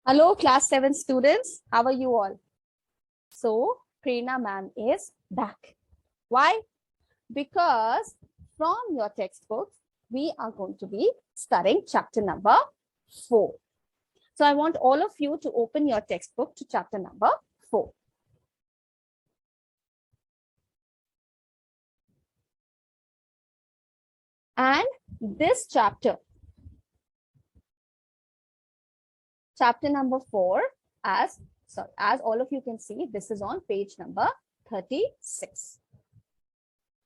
Hello, class 7 students. How are you all? So, Prerna ma'am is back. Why? Because from your textbooks, we are going to be studying chapter number 4. So, I want all of you to open your textbook to chapter number 4. And this chapter number 4, as all of you can see, this is on page number 36.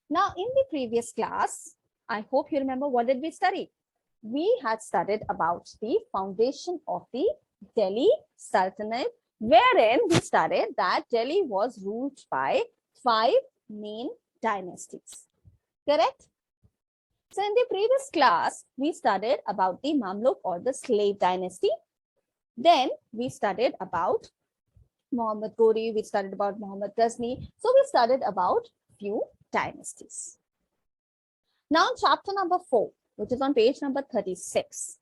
Now, in the previous class, I hope you remember, what did we study? We had studied about the foundation of the Delhi Sultanate, wherein we studied that Delhi was ruled by 5 main dynasties. Correct? So, in the previous class, we studied about the Mamluk or the slave dynasty. Then we studied about Muhammad Ghori, we studied about Muhammad Ghazni. So we studied about few dynasties. Now chapter number 4, which is on page number 36,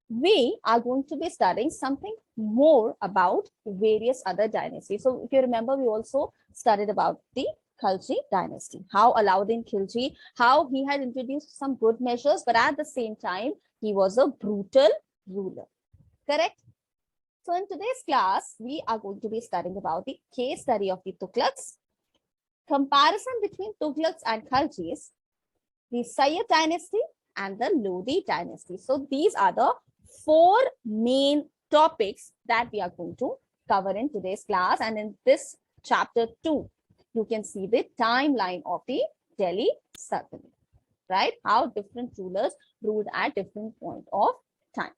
we are going to be studying something more about various other dynasties. So if you remember, we also studied about the Khalji dynasty, how Alauddin Khilji, how he had introduced some good measures, but at the same time, he was a brutal ruler. Correct? So in today's class, we are going to be studying about the case study of the Tuklux, comparison between Tughlaqs and Khaljis, the Sayyid dynasty and the Lodi dynasty. So these are the 4 main topics that we are going to cover in today's class. And in this chapter 2, you can see the timeline of the Delhi Sultanate, right? How different rulers ruled at different point of time.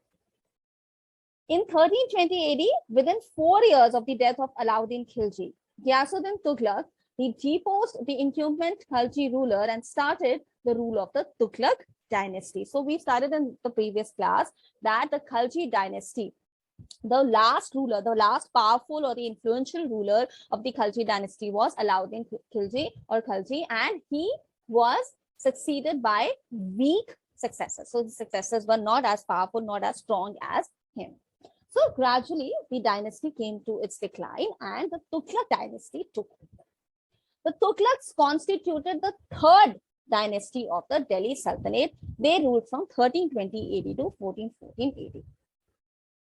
In 1320 AD, within 4 years of the death of Alauddin Khilji, Ghiyasuddin Tughlaq, he deposed the incumbent Khalji ruler and started the rule of the Tughlaq dynasty. So we started in the previous class that the Khalji dynasty, the last ruler, the last powerful or the influential ruler of the Khalji dynasty was Alauddin Khilji or Khalji, and he was succeeded by weak successors. So the successors were not as powerful, not as strong as him. So gradually, the dynasty came to its decline and the Tughlaq dynasty took over. The Tughlaqs constituted the 3rd dynasty of the Delhi Sultanate. They ruled from 1320 AD to 1414 AD.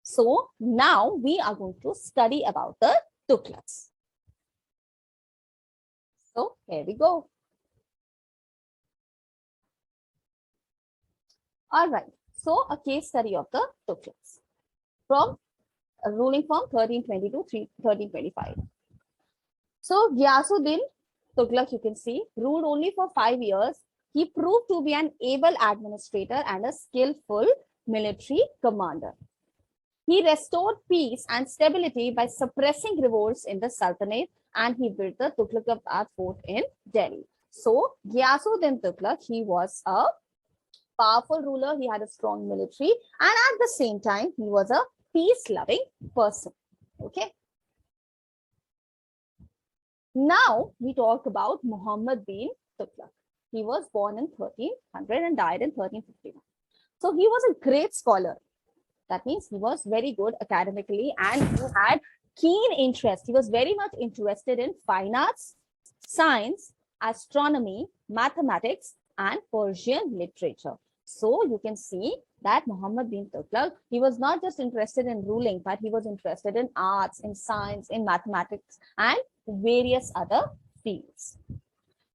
So now we are going to study about the Tughlaqs. So here we go. All right. So a case study of the Tughlaqs. From ruling from 1320 to 1325. So Ghiyasuddin Tughlaq, you can see, ruled only for 5 years. He proved to be an able administrator and a skillful military commander. He restored peace and stability by suppressing revolts in the Sultanate, and he built the Tughlaq fort in Delhi. So Ghiyasuddin Tughlaq, he was a powerful ruler. He had a strong military, and at the same time, he was a peace-loving person. Okay. Now we talk about Muhammad bin Tughlaq. He was born in 1300 and died in 1351. So he was a great scholar. That means he was very good academically and he had keen interest. He was very much interested in fine arts, science, astronomy, mathematics, and Persian literature. So you can see that Muhammad bin Tughlaq, he was not just interested in ruling, but he was interested in arts, in science, in mathematics, and various other fields.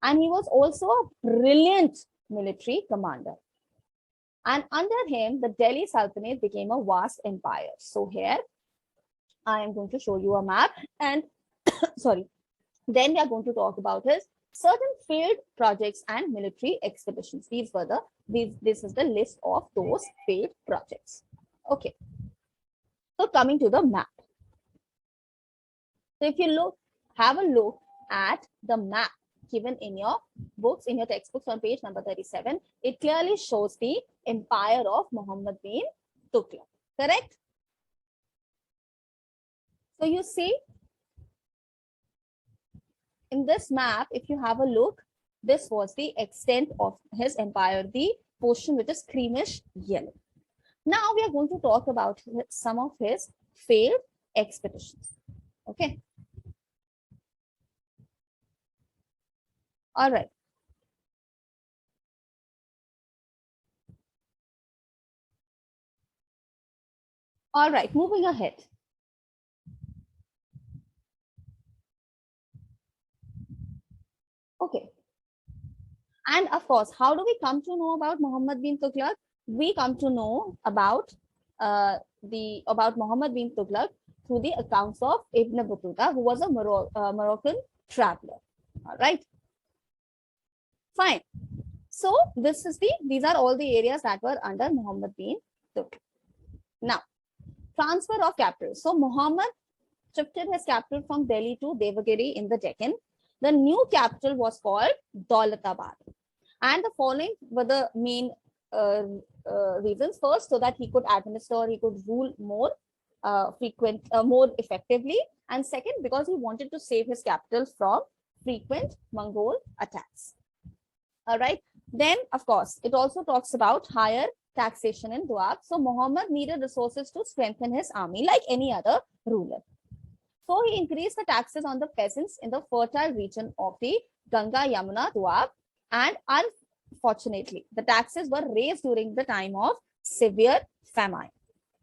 And he was also a brilliant military commander. And under him, the Delhi Sultanate became a vast empire. So here, I am going to show you a map. And sorry, then we are going to talk about his certain field projects and military expeditions. This is the list of those field projects. Okay. So coming to the map. So if you have a look at the map given in your books, in your textbooks on page number 37, it clearly shows the empire of Muhammad bin Tughlaq. Correct? So you see, in this map, if you have a look, this was the extent of his empire, the portion which is creamish yellow. Now we are going to talk about some of his failed expeditions. Okay. All right. All right. Moving ahead. Okay. And of course, how do we come to know about Muhammad bin Tughlaq? We come to know about Muhammad bin Tughlaq through the accounts of Ibn Battuta, who was a Moroccan traveler. All right, fine. So these are all the areas that were under Muhammad bin Tughlaq. Now, transfer of capitals. So Muhammad shifted his capital from Delhi to Devagiri in the Deccan. The new capital was called Daulatabad. And the following were the main reasons. First, so that he could administer, he could rule more more effectively. And second, because he wanted to save his capital from frequent Mongol attacks. All right. Then, of course, it also talks about higher taxation in Tughlaqs. So Muhammad needed resources to strengthen his army like any other ruler. So he increased the taxes on the peasants in the fertile region of the Ganga Yamuna Tughlaq. And unfortunately, the taxes were raised during the time of severe famine.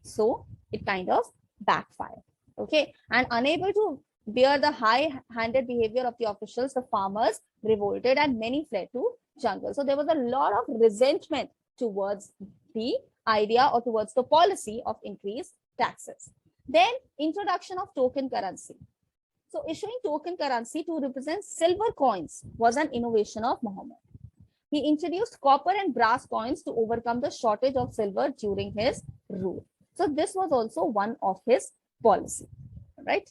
So it kind of backfired. Okay. And unable to bear the high-handed behavior of the officials, the farmers revolted and many fled to jungle. So there was a lot of resentment towards the idea or towards the policy of increased taxes. Then introduction of token currency. So issuing token currency to represent silver coins was an innovation of Muhammad. He introduced copper and brass coins to overcome the shortage of silver during his rule. So this was also one of his policy, right?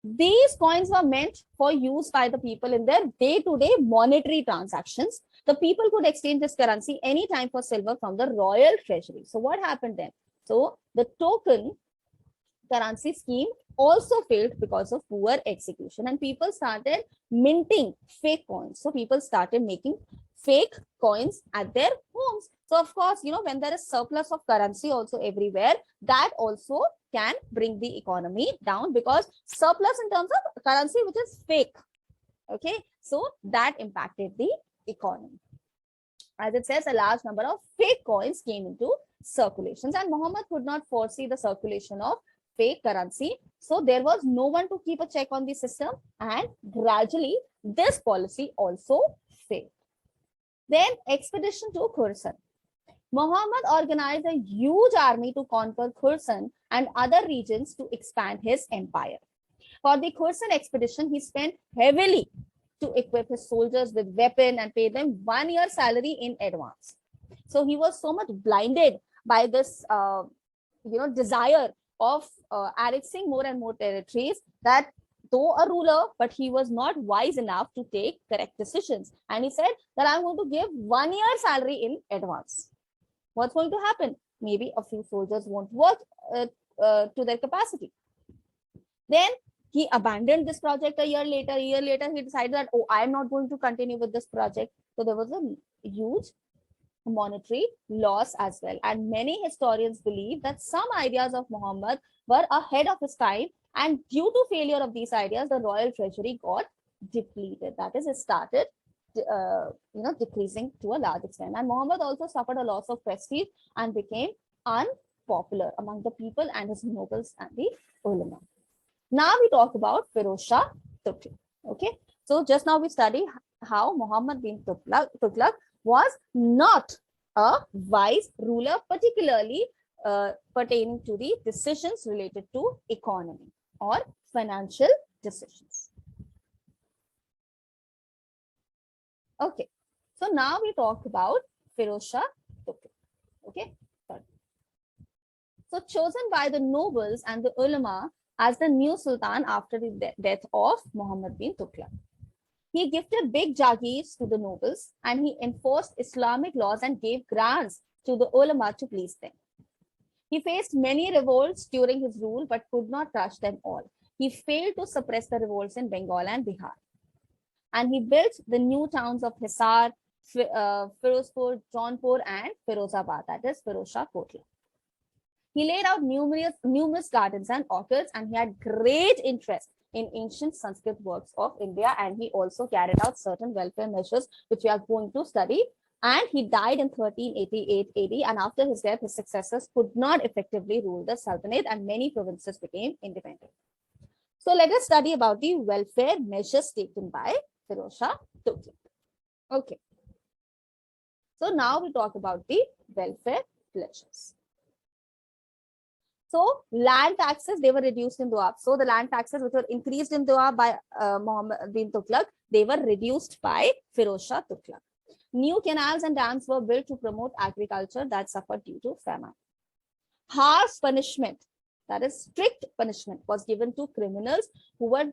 These coins were meant for use by the people in their day-to-day monetary transactions. The people could exchange this currency anytime for silver from the royal treasury. So what happened then? So the token currency scheme also failed because of poor execution, and people started minting fake coins. So people started making fake coins at their homes. So of course, when there is surplus of currency also everywhere, that also can bring the economy down, because surplus in terms of currency which is fake. Okay, so that impacted the economy. As it says, a large number of fake coins came into circulations, and Muhammad could not foresee the circulation of fake currency. So there was no one to keep a check on the system, and gradually this policy also failed. Then expedition to Kursan. Muhammad organized a huge army to conquer Kursan and other regions to expand his empire. For the Kursan expedition, he spent heavily to equip his soldiers with weapons and pay them 1 year salary in advance. So he was so much blinded by this, desire of annexing more and more territories, that though a ruler, but he was not wise enough to take correct decisions. And he said that I'm going to give 1 year salary in advance. What's going to happen? Maybe a few soldiers won't work to their capacity. Then he abandoned this project a year later. He decided that, oh, I'm not going to continue with this project. So there was a huge monetary loss as well. And many historians believe that some ideas of Muhammad were ahead of his time, and due to failure of these ideas, the royal treasury got depleted. That is, it started decreasing to a large extent. And Muhammad also suffered a loss of prestige and became unpopular among the people and his nobles and the ulama. Now we talk about Firoz Shah Tughlaq. Okay, so just now we studied how Muhammad bin Tughlaq was not a wise ruler, particularly pertaining to the decisions related to economy or financial decisions. Okay, so now we talk about Firoz Shah Tughlaq. Okay, so chosen by the nobles and the ulama as the new sultan after the death of Muhammad bin Tughlaq. He gifted big jagirs to the nobles, and he enforced Islamic laws and gave grants to the ulama to please them. He faced many revolts during his rule, but could not crush them all. He failed to suppress the revolts in Bengal and Bihar. And he built the new towns of Hisar, Firozpur, Jaunpur, and Firozabad, that is Firozshah Kotla. He laid out numerous gardens and orchards, and he had great interest in ancient Sanskrit works of India, and he also carried out certain welfare measures, which we are going to study. And he died in 1388 AD, and after his death, his successors could not effectively rule the Sultanate, and many provinces became independent. So let us study about the welfare measures taken by Firozshah Tuklaq. Okay. So now we talk about the welfare measures. So land taxes, they were reduced in Doab. So the land taxes which were increased in Doab by Muhammad bin Tughlaq, they were reduced by Firozshah Tuklaq. New canals and dams were built to promote agriculture that suffered due to famine. Harsh punishment, that is strict punishment, was given to criminals who were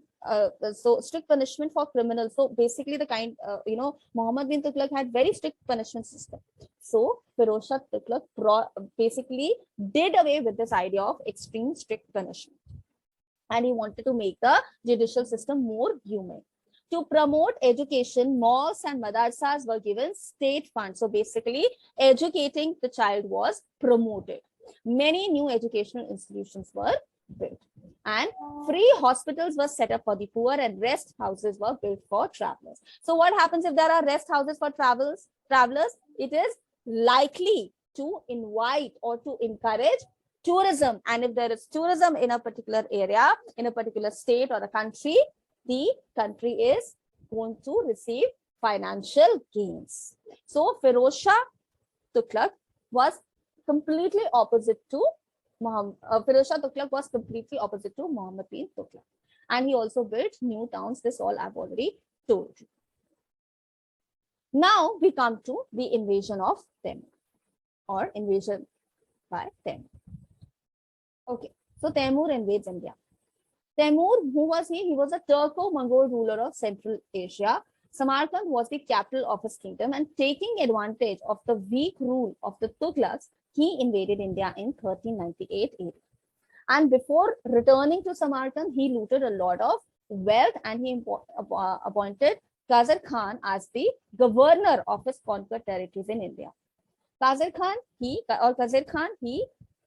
so strict punishment for criminals. So basically the kind Muhammad bin Tughlaq had very strict punishment system. So Firozshah Tuklaq basically did away with this idea of extreme strict punishment, and he wanted to make the judicial system more humane. To promote education, mosques and madrasas were given state funds. So basically, educating the child was promoted. Many new educational institutions were built, and free hospitals were set up for the poor, and rest houses were built for travelers. So what happens if there are rest houses for travelers? It is likely to invite or to encourage tourism. And if there is tourism in a particular area, in a particular state or a country, the country is going to receive financial gains. So Firozshah Tuklaq was completely opposite to Firozshah Tuklaq was completely opposite to Muhammad bin Tughlaq, and he also built new towns. This all I've already told you. Now we come to the invasion of Temur, or invasion by Temur. Okay, so Temur invades India. Temur, who was he? He was a Turco-Mongol ruler of Central Asia. Samarkand was the capital of his kingdom, and taking advantage of the weak rule of the Tughlaqs, he invaded India in 1398 AD. And before returning to Samarkand, he looted a lot of wealth, and he appointed Khazar Khan as the governor of his conquered territories in India. Khazar Khan, he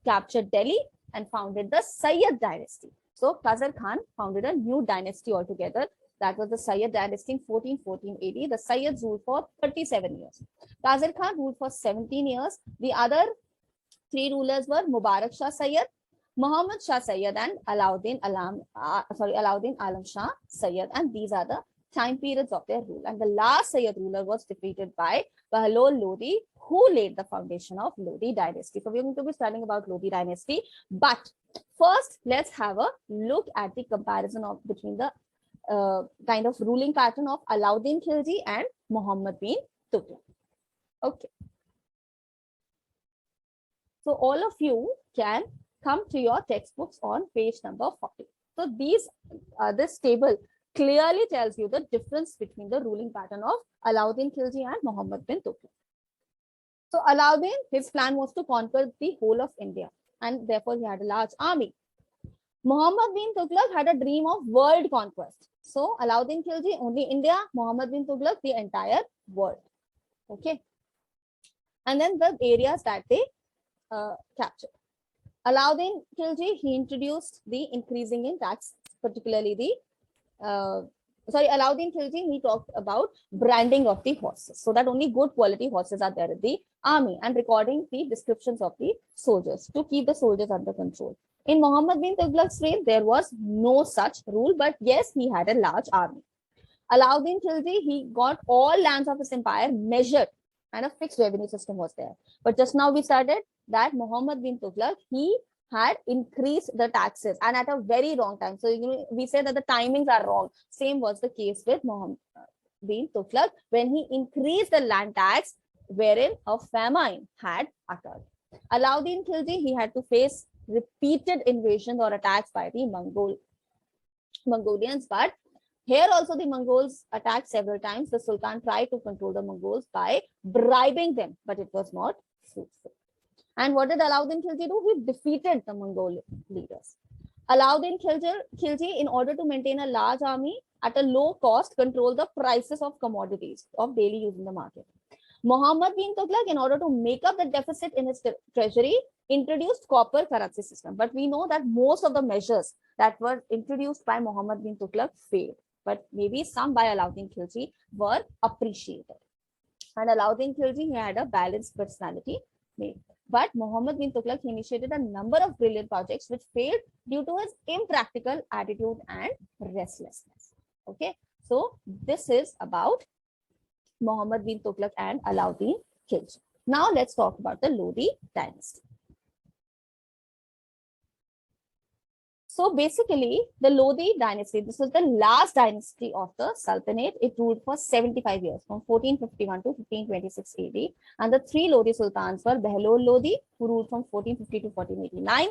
captured Delhi and founded the Sayyid dynasty. So Khazar Khan founded a new dynasty altogether. That was the Sayyid dynasty in 1414 AD. The Sayyids ruled for 37 years. Khazar Khan ruled for 17 years. The other three rulers were Mubarak Shah Sayyid, Muhammad Shah Sayyid, and Alauddin Alam Shah Sayyid. And these are the time periods of their rule. And the last Sayyid ruler was defeated by Bahlol Lodi, who laid the foundation of Lodi Dynasty. So we're going to be studying about Lodi Dynasty. But first, let's have a look at the comparison between the kind of ruling pattern of Alauddin Khilji and Muhammad bin Tughlaq. Okay. So all of you can come to your textbooks on page number 40. So this table clearly tells you the difference between the ruling pattern of Alauddin Khilji and Muhammad bin Tughlaq. So Alauddin, his plan was to conquer the whole of India, and therefore he had a large army. Muhammad bin Tughlaq had a dream of world conquest. So Alauddin Khilji only India, Muhammad bin Tughlaq the entire world. Okay. And then the areas that they captured. Alauddin Khilji, he introduced the increasing in tax, particularly Alauddin Khilji, he talked about branding of the horses, so that only good quality horses are there in the army, and recording the descriptions of the soldiers to keep the soldiers under control. In Muhammad bin Tughlaq's reign, there was no such rule, but yes, he had a large army. Alauddin Khilji, he got all lands of his empire measured, and a fixed revenue system was there. But just now we started that Muhammad bin Tughlaq, he had increased the taxes, and at a very wrong time. So we say that the timings are wrong. Same was the case with Muhammad bin Tughlaq when he increased the land tax, wherein a famine had occurred. Alauddin Khilji, he had to face repeated invasions or attacks by the Mongolians, but here also the Mongols attacked several times. The Sultan tried to control the Mongols by bribing them, but it was not fruitful. And what did Alauddin Khilji do? He defeated the Mongol leaders. Alauddin Khilji, in order to maintain a large army at a low cost, controlled the prices of commodities of daily use in the market. Muhammad bin Tughlaq, in order to make up the deficit in his treasury, introduced copper currency system. But we know that most of the measures that were introduced by Muhammad bin Tughlaq failed. But maybe some by Alauddin Khilji were appreciated. And Alauddin Khilji, he had a balanced personality. But Muhammad bin Tughlaq initiated a number of brilliant projects which failed due to his impractical attitude and restlessness. Okay, so this is about Muhammad bin Tughlaq and Alauddin Khilji. Now let's talk about the Lodi dynasty. So basically, the Lodi dynasty, this was the last dynasty of the Sultanate. It ruled for 75 years, from 1451 to 1526 AD. And the three Lodi sultans were Behlol Lodi, who ruled from 1450 to 1489,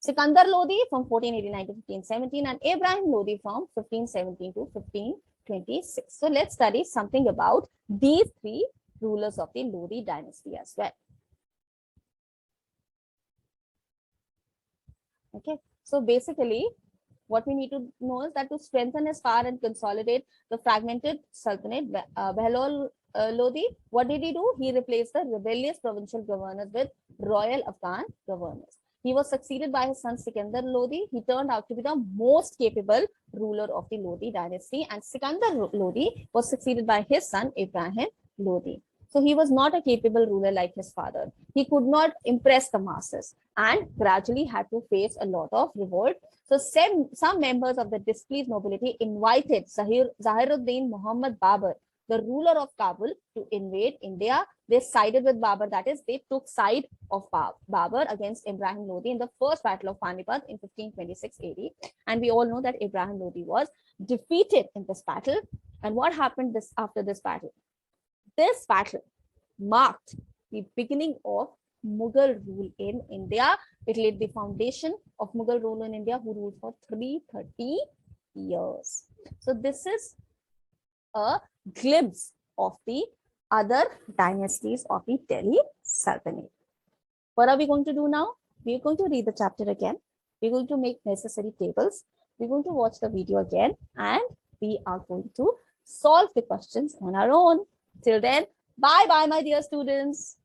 Sikandar Lodi from 1489 to 1517, and Ibrahim Lodi from 1517 to 1526. So let's study something about these three rulers of the Lodi dynasty as well. Okay. So basically, what we need to know is that to strengthen his power and consolidate the fragmented Sultanate, Behlol Lodi, what did he do? He replaced the rebellious provincial governors with royal Afghan governors. He was succeeded by his son Sikandar Lodi. He turned out to be the most capable ruler of the Lodi dynasty, and Sikandar Lodi was succeeded by his son Ibrahim Lodi. So he was not a capable ruler like his father. He could not impress the masses and gradually had to face a lot of revolt. So some members of the displeased nobility invited Zahiruddin Muhammad Babur, the ruler of Kabul, to invade India. They sided with Babur, that is, they took side of Babur against Ibrahim Lodi in the first battle of Panipat in 1526 AD. And we all know that Ibrahim Lodi was defeated in this battle. And what happened after this battle? This battle marked the beginning of Mughal rule in India. It laid the foundation of Mughal rule in India, who ruled for 330 years. So this is a glimpse of the other dynasties of the Delhi Sultanate. What are we going to do now? We're going to read the chapter again. We're going to make necessary tables. We're going to watch the video again, and we are going to solve the questions on our own. Till then, bye-bye, my dear students.